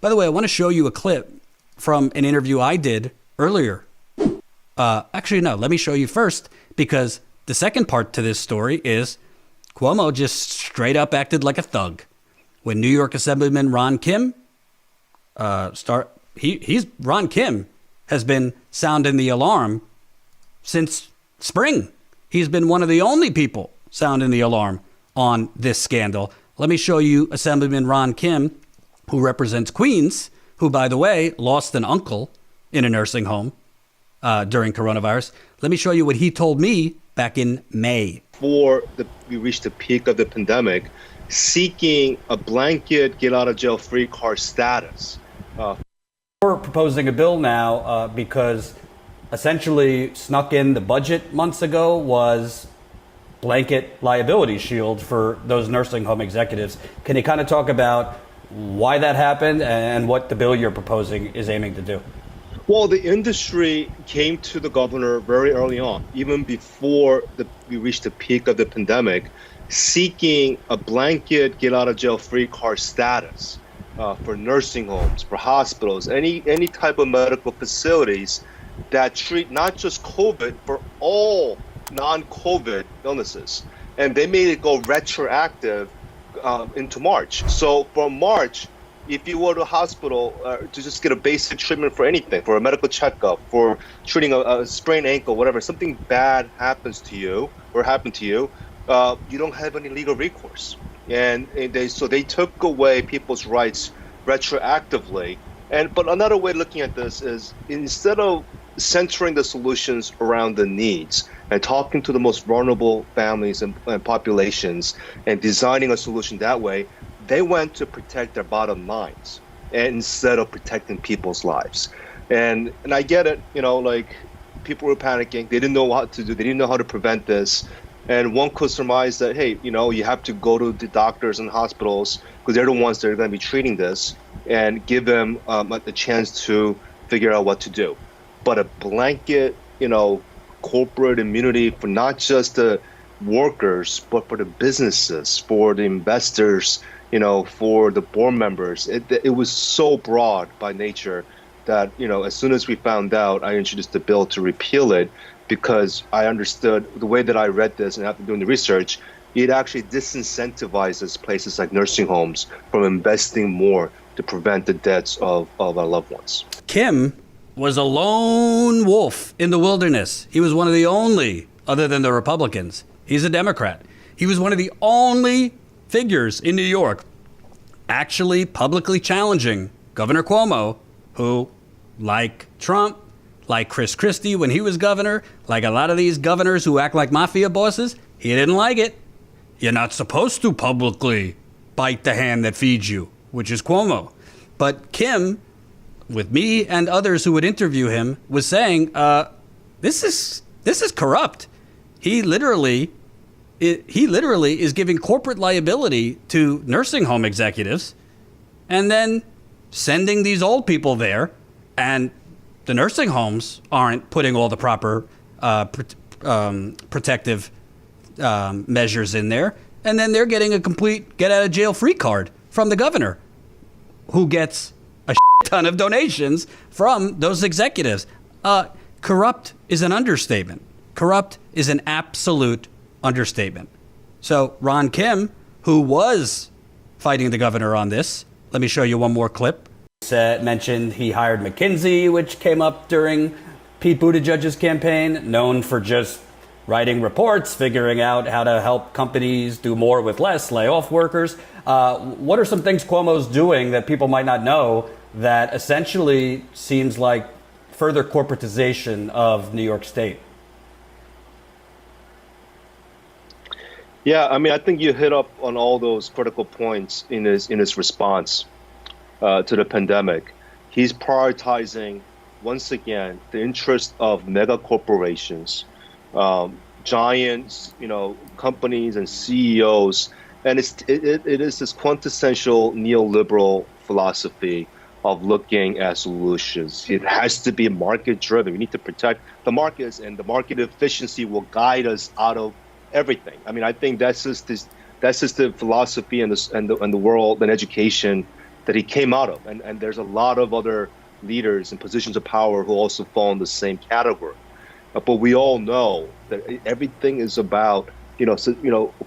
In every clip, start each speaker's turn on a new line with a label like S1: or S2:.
S1: By the way, I want to show you a clip from an interview I did earlier. Actually, no, let me show you first, because the second part to this story is Cuomo just straight up acted like a thug. When New York Assemblyman Ron Kim Ron Kim has been sounding the alarm since spring. He's been one of the only people sounding the alarm on this scandal. Let me show you Assemblyman Ron Kim, who represents Queens, who, by the way, lost an uncle in a nursing home during coronavirus. Let me show you what he told me back in May.
S2: Before we reached the peak of the pandemic, seeking a blanket get-out-of-jail-free card status.
S1: We're proposing a bill now because essentially snuck in the budget months ago was blanket liability shield for those nursing home executives. Can you kind of talk about why that happened and what the bill you're proposing is aiming to do?
S2: Well, the industry came to the governor very early on, even before we reached the peak of the pandemic, seeking a blanket get-out-of-jail-free card status for nursing homes, for hospitals, any type of medical facilities that treat not just COVID, but all non-COVID illnesses. And they made it go retroactive into March. So from March, if you go to a hospital to just get a basic treatment for anything, for a medical checkup, for treating a sprained ankle, whatever, something bad happens to you or happened to you, you don't have any legal recourse. And they took away people's rights retroactively. But another way of looking at this is, instead of centering the solutions around the needs and talking to the most vulnerable families and populations and designing a solution that way, they went to protect their bottom lines instead of protecting people's lives. And I get it, like, people were panicking. They didn't know what to do. They didn't know how to prevent this. And one could surmise that, hey, you have to go to the doctors and hospitals because they're the ones that are going to be treating this, and give them the chance to figure out what to do. But a blanket, corporate immunity for not just the workers, but for the businesses, for the investors, for the board members, it was so broad by nature that, as soon as we found out, I introduced the bill to repeal it, because I understood the way that I read this and after doing the research, it actually disincentivizes places like nursing homes from investing more to prevent the deaths of our loved ones.
S1: Kim was a lone wolf in the wilderness. He was one of the only, other than the Republicans. He's a Democrat. He was one of the only figures in New York actually publicly challenging Governor Cuomo, who, like Trump, like Chris Christie when he was governor, like a lot of these governors who act like mafia bosses, he didn't like it. You're not supposed to publicly bite the hand that feeds you, which is Cuomo. But Kim, with me and others who would interview him, was saying, this is corrupt. He literally is giving corporate liability to nursing home executives and then sending these old people there, and the nursing homes aren't putting all the proper protective measures in there, and then they're getting a complete get-out-of-jail-free card from the governor, who gets a ton of donations from those executives. Corrupt is an understatement. Corrupt is an absolute understatement. So Ron Kim, who was fighting the governor on this, let me show you one more clip. Mentioned he hired McKinsey, which came up during Pete Buttigieg's campaign, known for just writing reports, figuring out how to help companies do more with less, lay off workers. What are some things Cuomo's doing that people might not know that essentially seems like further corporatization of New York State?
S2: Yeah, I think you hit up on all those critical points in his response to the pandemic. He's prioritizing, once again, the interest of mega corporations, giants, companies and CEOs, and it is this quintessential neoliberal philosophy of looking at solutions. It has to be market driven. We need to protect the markets, and the market efficiency will guide us out of everything. I think that's just the philosophy and the world and education that he came out of. And there's a lot of other leaders in positions of power who also fall in the same category. But we all know that everything is about,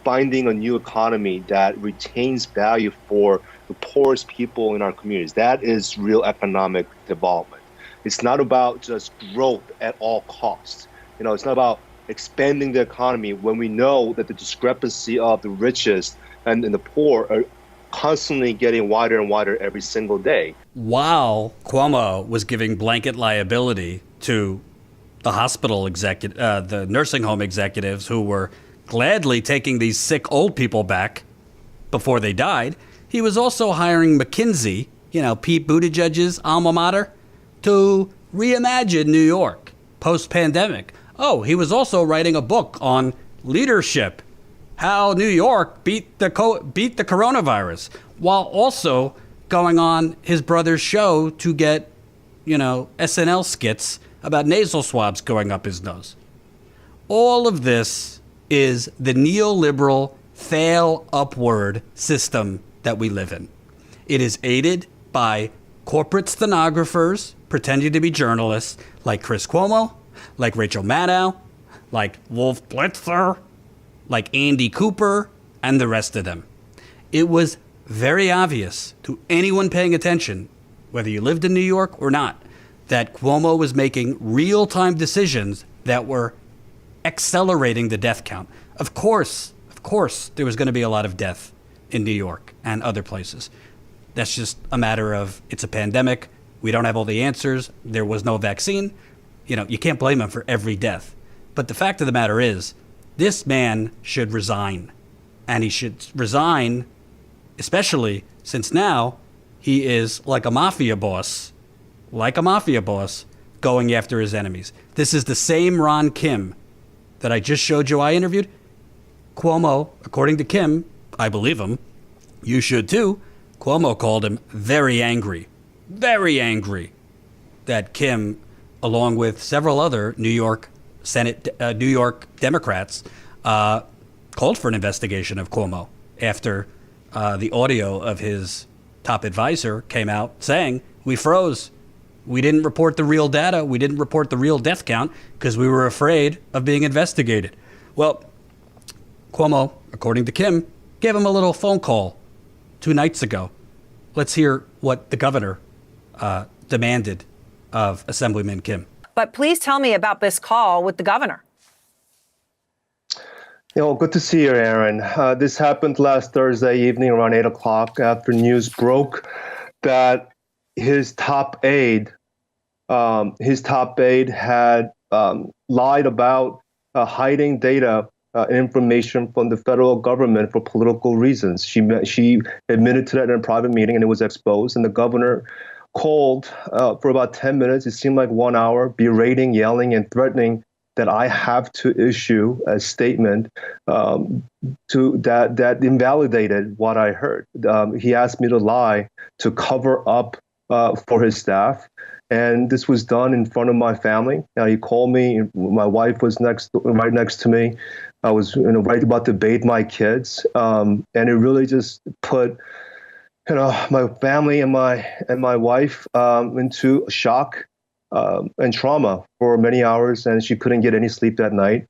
S2: finding a new economy that retains value for the poorest people in our communities. That is real economic development. It's not about just growth at all costs. It's not about expanding the economy when we know that the discrepancy of the richest and the poor are constantly getting wider and wider every single day.
S1: While Cuomo was giving blanket liability to the hospital executive, the nursing home executives who were gladly taking these sick old people back before they died, he was also hiring McKinsey, Pete Buttigieg's alma mater, to reimagine New York post-pandemic. Oh, he was also writing a book on leadership, how New York beat the coronavirus, while also going on his brother's show to get, SNL skits about nasal swabs going up his nose. All of this is the neoliberal fail upward system that we live in. It is aided by corporate stenographers pretending to be journalists like Chris Cuomo, like Rachel Maddow, like Wolf Blitzer, like Andy Cooper, and the rest of them. It was very obvious to anyone paying attention, whether you lived in New York or not, that Cuomo was making real-time decisions that were accelerating the death count. Of course, there was going to be a lot of death in New York and other places. That's just a matter of, it's a pandemic. We don't have all the answers. There was no vaccine. You can't blame him for every death. But the fact of the matter is, this man should resign. And he should resign, especially since now he is like a mafia boss, going after his enemies. This is the same Ron Kim that I just showed you I interviewed. Cuomo, according to Kim, I believe him, you should too, Cuomo called him very angry that Kim, along with several other New York Democrats, called for an investigation of Cuomo after the audio of his top advisor came out saying, we froze. We didn't report the real data. We didn't report the real death count because we were afraid of being investigated. Well, Cuomo, according to Kim, gave him a little phone call 2 nights ago. Let's hear what the governor demanded of Assemblyman Kim.
S3: But please tell me about this call with the governor.
S2: Good to see you, Aaron. This happened last Thursday evening around 8 o'clock after news broke that his top aide had lied about hiding data and information from the federal government for political reasons. She admitted to that in a private meeting, and it was exposed. And the governor called for about 10 minutes. It seemed like 1 hour, berating, yelling, and threatening that I have to issue a statement that invalidated what I heard. He asked me to lie to cover up for his staff. And this was done in front of my family. He called me. My wife was right next to me. I was right about to bathe my kids. And it really just put my family and my wife into shock and trauma for many hours, and she couldn't get any sleep that night.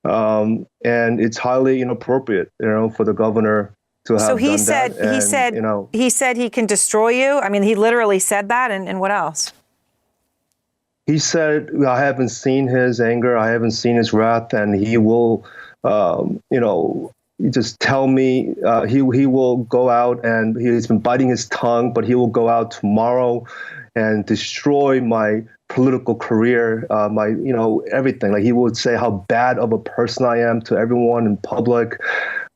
S2: And it's highly inappropriate, for the governor to have
S3: so he
S2: done
S3: said,
S2: that.
S3: He said he can destroy you. I mean, he literally said that. And what else?
S2: He said, I haven't seen his anger. I haven't seen his wrath, and he will, just tell me he will go out, and he's been biting his tongue, but he will go out tomorrow and destroy my political career, my everything. Like, he would say how bad of a person I am to everyone in public.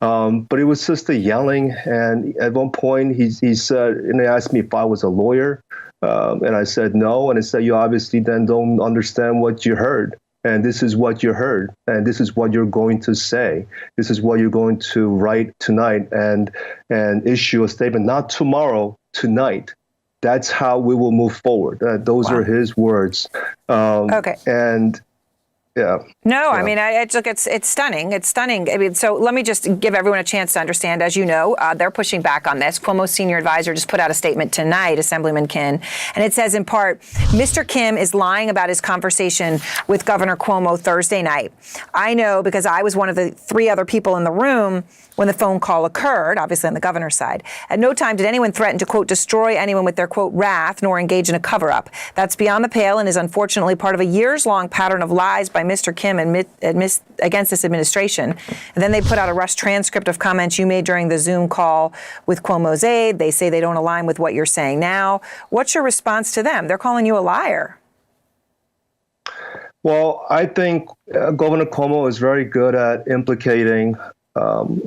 S2: But it was just the yelling. And at one point he said, and he asked me if I was a lawyer. And I said no. And he said, you obviously then don't understand what you heard. And this is what you heard. And this is what you're going to say. This is what you're going to write tonight and issue a statement, not tomorrow, tonight. That's how we will move forward. Those are his words.
S3: Okay.
S2: And Yeah.
S3: No, I mean, it's stunning. It's stunning. I mean, so let me just give everyone a chance to understand. As you know, they're pushing back on this. Cuomo's senior advisor just put out a statement tonight, Assemblyman Kim, and it says in part, Mr. Kim is lying about his conversation with Governor Cuomo Thursday night. I know because I was one of the 3 other people in the room when the phone call occurred, obviously on the governor's side. At no time did anyone threaten to, quote, destroy anyone with their, quote, wrath, nor engage in a cover-up. That's beyond the pale and is unfortunately part of a years-long pattern of lies by Mr. Kim against this administration. And then they put out a rushed transcript of comments you made during the Zoom call with Cuomo's aide. They say they don't align with what you're saying now. What's your response to them? They're calling you a liar.
S2: Well, I think Governor Cuomo is very good at implicating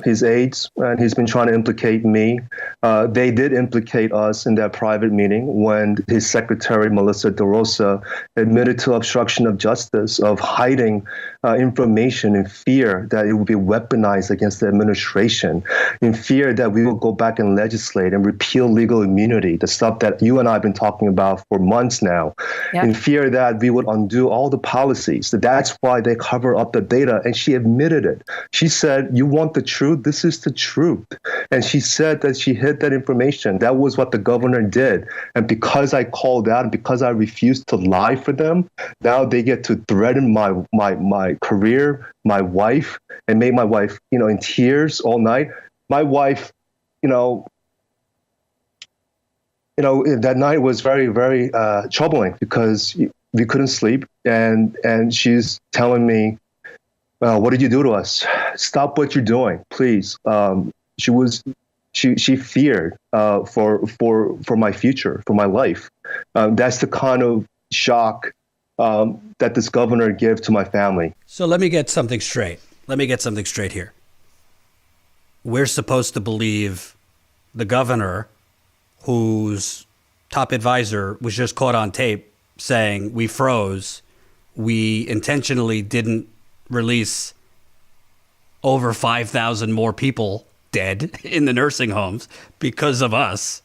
S2: his aides, and he's been trying to implicate me. They did implicate us in that private meeting when his secretary, Melissa DeRosa, admitted to obstruction of justice, of hiding information in fear that it would be weaponized against the administration, in fear that we will go back and legislate and repeal legal immunity, the stuff that you and I have been talking about for months now, in fear that we would undo all the policies. That's why they cover up the data. And she admitted it. She said, you want the truth? This is the truth. And she said that she hid that information. That was what the governor did. And because I called out and because I refused to lie for them, now they get to threaten my career, my wife, and made my wife, in tears all night. My wife, that night was very, very troubling because we couldn't sleep. And she's telling me, what did you do to us? Stop what you're doing, please. She feared for my future, for my life. That's the kind of shock that this governor gave to my family.
S1: So let me get something straight. Here. We're supposed to believe the governor, whose top advisor was just caught on tape saying we froze, we intentionally didn't release over 5,000 more people dead in the nursing homes because of us,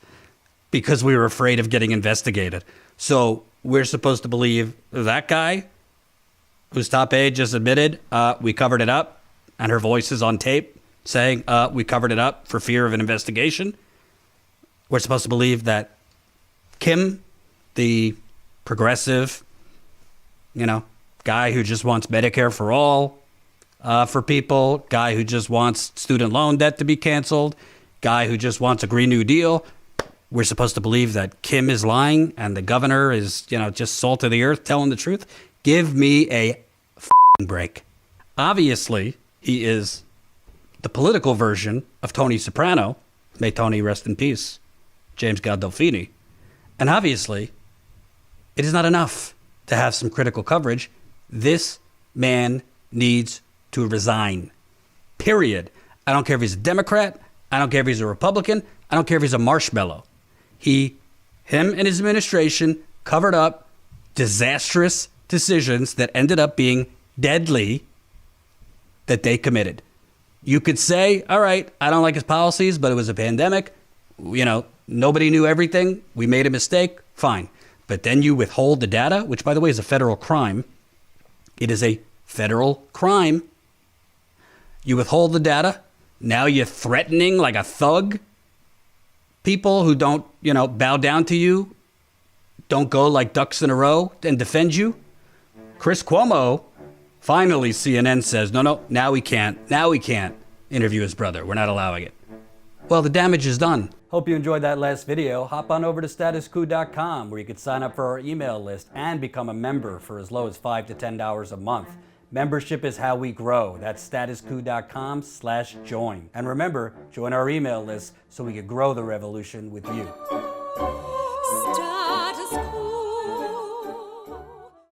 S1: because we were afraid of getting investigated. So we're supposed to believe that guy whose top aide just admitted we covered it up, and her voice is on tape saying we covered it up for fear of an investigation. We're supposed to believe that Kim, the progressive, guy who just wants Medicare for all for people, guy who just wants student loan debt to be canceled, guy who just wants a Green New Deal. We're supposed to believe that Kim is lying and the governor is, just salt of the earth telling the truth. Give me a break. Obviously, he is the political version of Tony Soprano. May Tony rest in peace, James Gandolfini. And obviously, it is not enough to have some critical coverage. This man needs to resign. Period. I don't care if he's a Democrat. I don't care if he's a Republican. I don't care if he's a marshmallow. Him and his administration covered up disastrous decisions that ended up being deadly that they committed. You could say, all right, I don't like his policies, but it was a pandemic. Nobody knew everything. We made a mistake. Fine. But then you withhold the data, which, by the way, is a federal crime. It is a federal crime. You withhold the data. Now you're threatening like a thug people who don't, bow down to you, don't go like ducks in a row and defend you. Chris Cuomo, finally, CNN says, no, now we can't interview his brother. We're not allowing it. Well, the damage is done. Hope you enjoyed that last video. Hop on over to statuscoup.com where you can sign up for our email list and become a member for as low as $5 to $10 a month. Membership is how we grow. That's statuscoup.com/join. And remember, join our email list so we can grow the revolution with you.